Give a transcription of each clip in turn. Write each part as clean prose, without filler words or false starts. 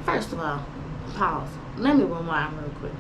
First of all, pause. Let me rewind real quick.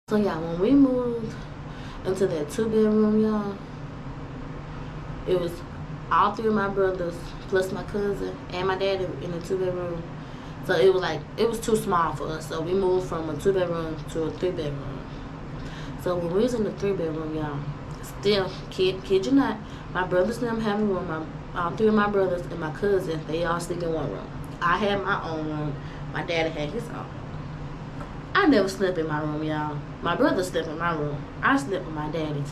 So yeah, when we moved into that 2-bedroom, y'all, it was all 3 of my brothers plus my cousin and my dad in the 2-bedroom. So it was like, it was too small for us. So we moved from a 2-bedroom to a 3-bedroom. So when we was in the 3-bedroom, y'all, still, kid you not, my brothers and them have a room. All 3 of my brothers and my cousin, they all sleep in one room. I had my own room. My daddy had his own. I never slept in my room, y'all. My brother slept in my room. I slept with my daddy.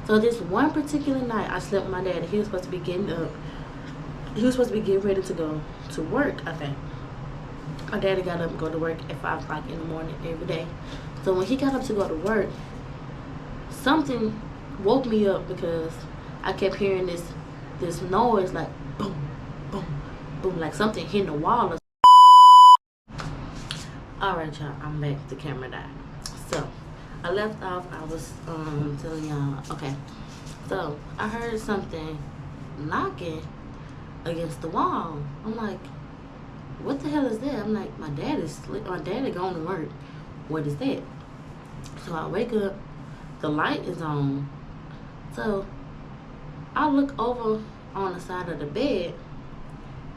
So this one particular night, I slept with my daddy. He was supposed to be getting up. He was supposed to be getting ready to go to work, I think. My daddy got up and go to work at 5 o'clock in the morning every day. So when he got up to go to work, something woke me up because I kept hearing this noise like boom, boom, boom, like something hitting the wall. Alright, y'all, I'm back. The camera died. So I left off, I was telling y'all, okay, so I heard something knocking against the wall. I'm like, what the hell is that? I'm like, my daddy going to work. What is that? So I wake up, the light is on. So I look over on the side of the bed.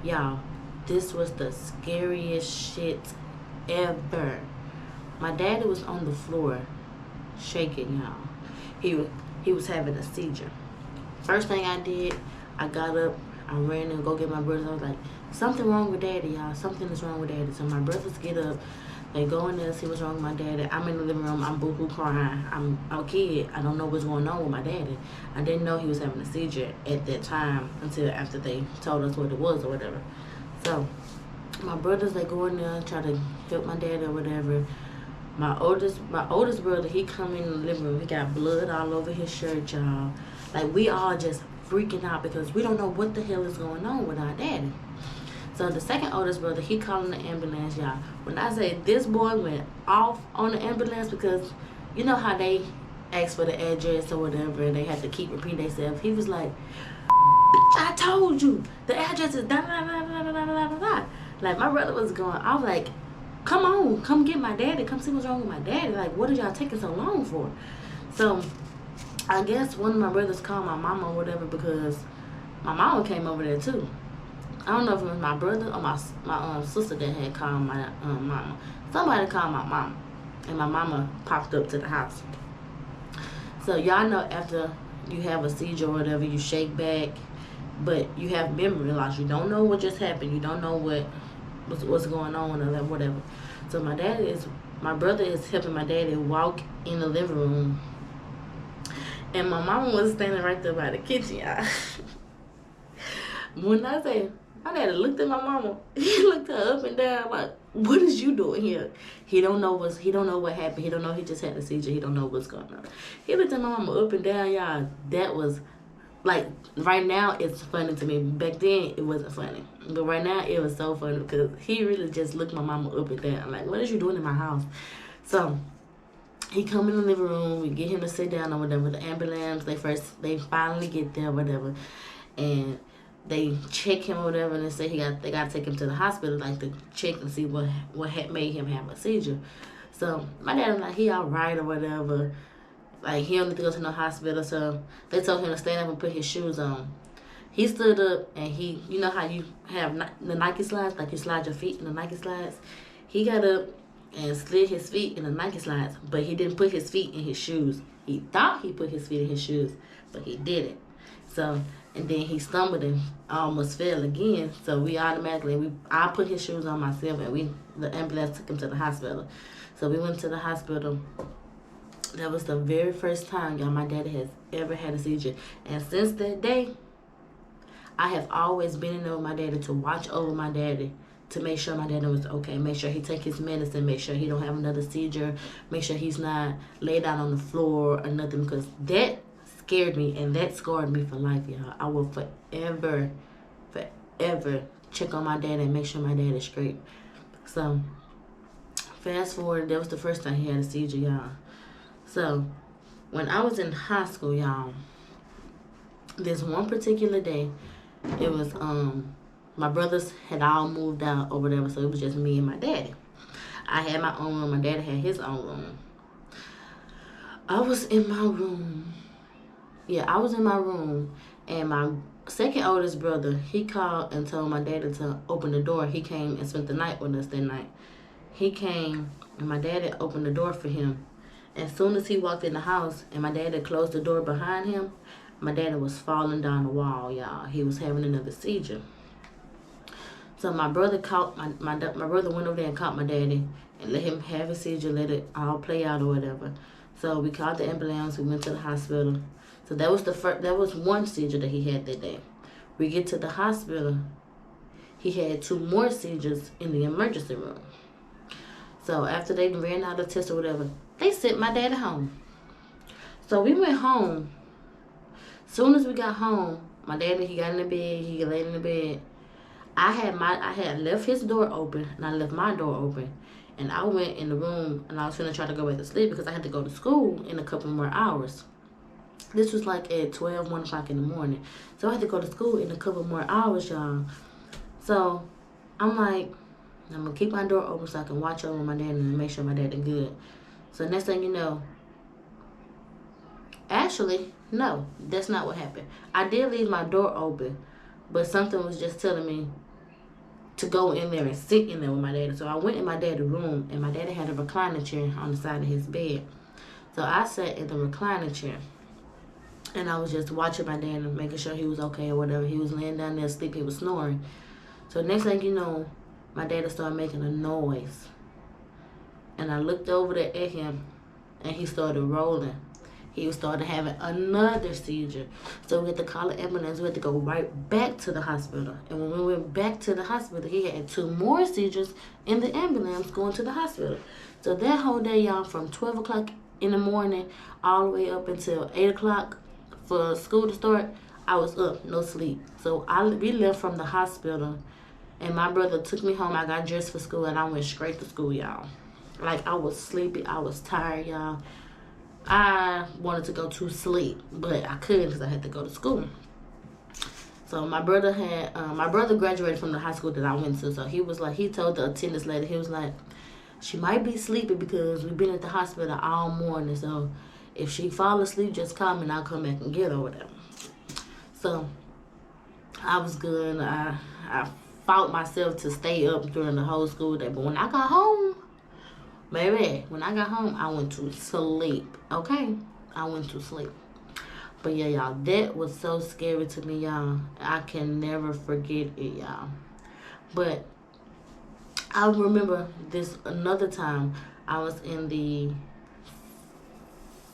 Y'all, this was the scariest shit ever. My daddy was on the floor shaking, y'all. He was having a seizure. First thing I did, I got up, I ran and go get my brothers. I was like, something wrong with daddy, y'all. Something is wrong with daddy. So my brothers get up, they go in there, see what's wrong with my daddy. I'm in the living room, I'm boo-hoo crying. I'm a kid, I don't know what's going on with my daddy. I didn't know he was having a seizure at that time until after they told us what it was or whatever. So my brothers, they go in there, try to help my daddy or whatever. My oldest brother, he come in the living room, he got blood all over his shirt, y'all. Like, we all just freaking out because we don't know what the hell is going on with our daddy. So the second oldest brother, he calling the ambulance, y'all. When I say this boy went off on the ambulance, because you know how they ask for the address or whatever, and they have to keep repeating themselves. He was like, I told you, the address is da da da da da da da da da. Like, my brother was going, I was like, come on, come get my daddy, come see what's wrong with my daddy. Like, what are y'all taking so long for? So I guess one of my brothers called my mama or whatever, because my mama came over there too. I don't know if it was my brother or my sister that had called my mama. Somebody called my mama, and my mama popped up to the house. So y'all know after you have a seizure or whatever, you shake back, but you have memory loss. You don't know what just happened. You don't know what's going on or whatever. So my brother is helping my daddy walk in the living room, and my mama was standing right there by the kitchen, y'all. When I say, my daddy looked at my mama, he looked her up and down like, what is you doing here? He don't know what happened. He don't know he just had a seizure. He don't know what's going on. He looked at my mama up and down, y'all. That was, like, right now it's funny to me. Back then it wasn't funny. But right now it was so funny because he really just looked my mama up and down. Like, what is you doing in my house? So he come in the living room, we get him to sit down or whatever. The ambulance, they finally get there or whatever. And they check him or whatever, and they say they gotta take him to the hospital, like, to check and see what had made him have a seizure. So my dad was like, he all right or whatever. Like, he don't need to go to no hospital. So they told him to stand up and put his shoes on. He stood up, and you know how you have the Nike slides, like you slide your feet in the Nike slides. He got up and slid his feet in the Nike slides, but he didn't put his feet in his shoes. He thought he put his feet in his shoes, but he didn't. So, and then he stumbled and almost fell again. So I put his shoes on myself, and the ambulance took him to the hospital. So we went to the hospital. That was the very first time, y'all, my daddy has ever had a seizure. And since that day, I have always been in there with my daddy to watch over my daddy, to make sure my daddy was okay, make sure he take his medicine, make sure he don't have another seizure, make sure he's not laid out on the floor or nothing, because that scared me and that scarred me for life, y'all. I will forever ever check on my dad and make sure my dad is straight. So, fast forward, that was the first time he had a seizure, y'all. So, when I was in high school, y'all, this one particular day, it was, my brothers had all moved out or whatever, so it was just me and my daddy. I had my own room, my daddy had his own room. I was in my room. Yeah, I was in my room, and my second oldest brother, he called and told my daddy to open the door. He came and spent the night with us that night. He came, and my daddy opened the door for him. As soon as he walked in the house, and my daddy closed the door behind him, my daddy was falling down the wall, y'all. He was having another seizure. So my brother caught, my brother went over there and caught my daddy and let him have a seizure, let it all play out or whatever. So we called the ambulance, we went to the hospital. So that was one seizure that he had that day. We get to the hospital, he had 2 more seizures in the emergency room. So after they ran out of tests or whatever, they sent my daddy home. So we went home. Soon as we got home, my daddy, he got in the bed, he laid in the bed. I had left his door open and I left my door open. And I went in the room and I was finna try to go back to sleep because I had to go to school in a couple more hours. This was like at 1 o'clock in the morning. So I had to go to school in a couple more hours, y'all. So I'm like, I'm going to keep my door open so I can watch over my dad and make sure my dad is good. So next thing you know, actually, no, that's not what happened. I did leave my door open, but something was just telling me to go in there and sit in there with my daddy. So I went in my daddy's room, and my daddy had a recliner chair on the side of his bed. So I sat in the recliner chair, and I was just watching my dad and making sure he was okay or whatever. He was laying down there asleep. He was snoring. So next thing you know, my daddy started making a noise. And I looked over there at him, and he started rolling. He started having another seizure. So we had to call the ambulance. We had to go right back to the hospital. And when we went back to the hospital, he had 2 more seizures in the ambulance going to the hospital. So that whole day, y'all, from 12 o'clock in the morning all the way up until 8 o'clock for school to start, I was up, no sleep. So we left from the hospital, and my brother took me home. I got dressed for school, and I went straight to school, y'all. Like, I was sleepy. I was tired, y'all. I wanted to go to sleep, but I couldn't because I had to go to school. So my brother graduated from the high school that I went to. So he told the attendance lady, he was like, she might be sleepy because we've been at the hospital all morning. So if she fall asleep, just call me and I'll come back and get her or whatever. So I was good. I fought myself to stay up during the whole school day. But when I got home, baby, I went to sleep, okay? I went to sleep. But yeah, y'all, that was so scary to me, y'all. I can never forget it, y'all. But I remember this another time. I was in the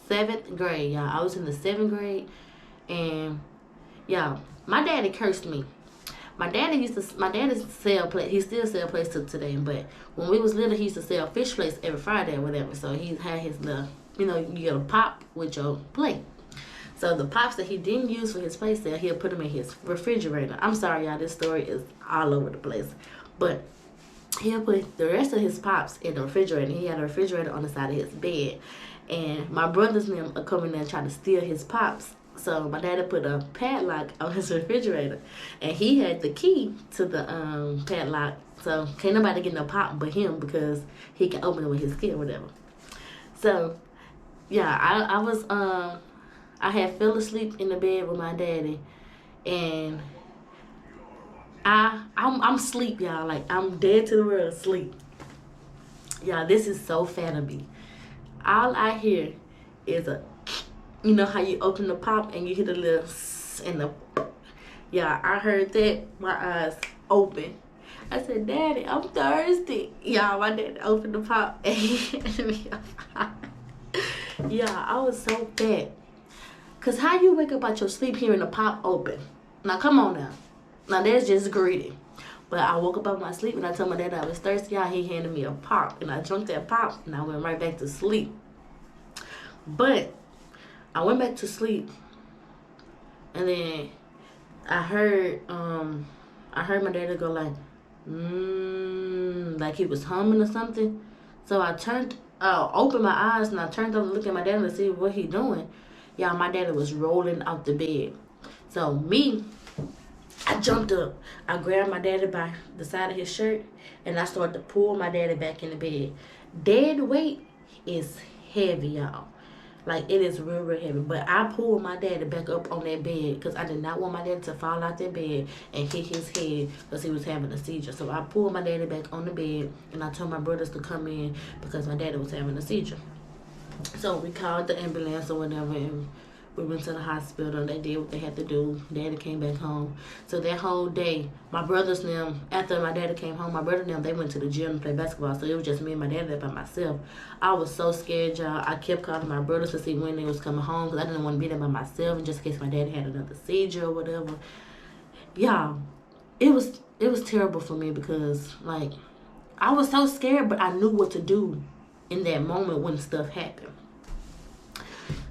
7th grade, y'all. I was in the 7th grade, and y'all, my daddy cursed me. My daddy sell plates. He still sell plates to today. But when we was little, he used to sell fish plates every Friday or whatever. So he had his little, you get a pop with your plate. So the pops that he didn't use for his plate sale, he'll put them in his refrigerator. I'm sorry, y'all. This story is all over the place. But he'll put the rest of his pops in the refrigerator. He had a refrigerator on the side of his bed. And my brothers and them are coming there and trying to steal his pops. So my daddy put a padlock on his refrigerator, and he had the key to the padlock. So can't nobody get no pop but him because he can open it with his key or whatever. So yeah, I had fell asleep in the bed with my daddy, and I'm asleep, y'all. Like, I'm dead to the world asleep. Y'all, this is so fat of me. All I hear is you know how you open the pop and you hear the little and the, yeah, I heard that, my eyes open. I said, Daddy, I'm thirsty. Y'all, my daddy opened the pop and he handed me a pop. Yeah, I was so fat. Cause how you wake up out your sleep hearing the pop open? Now come on now. Now that's just greedy. But I woke up out of my sleep and I told my dad I was thirsty. Y'all, he handed me a pop and I drank that pop and I went right back to sleep. But I went back to sleep, and then I heard I heard my daddy go like he was humming or something. So I opened my eyes and I turned up to look at my daddy to see what he doing. Y'all, my daddy was rolling out the bed. So I jumped up. I grabbed my daddy by the side of his shirt and I started to pull my daddy back in the bed. Dead weight is heavy, y'all. Like, it is real, real heavy. But I pulled my daddy back up on that bed because I did not want my daddy to fall out that bed and hit his head because he was having a seizure. So I pulled my daddy back on the bed and I told my brothers to come in because my daddy was having a seizure. So we called the ambulance or whatever and we went to the hospital. They did what they had to do. Daddy came back home. So that whole day, my brothers and them, after my daddy came home, my brother and them, they went to the gym to play basketball. So it was just me and my daddy there by myself. I was so scared, y'all. I kept calling my brothers to see when they was coming home because I didn't want to be there by myself and just in case my daddy had another seizure or whatever. Y'all, it was terrible for me because, like, I was so scared, but I knew what to do in that moment when stuff happened.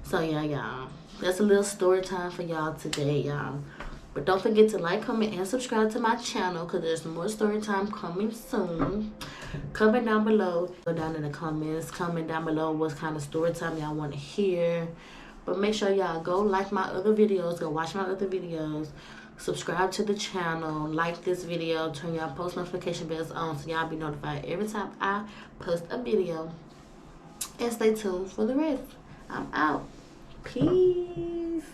So yeah, y'all, that's a little story time for y'all today, y'all. But don't forget to like, comment, and subscribe to my channel because there's more story time coming soon. Comment down below. Go down in the comments. Comment down below what kind of story time y'all want to hear. But make sure y'all go like my other videos. Go watch my other videos. Subscribe to the channel. Like this video. Turn y'all post notification bells on so y'all be notified every time I post a video. And stay tuned for the rest. I'm out. Peace.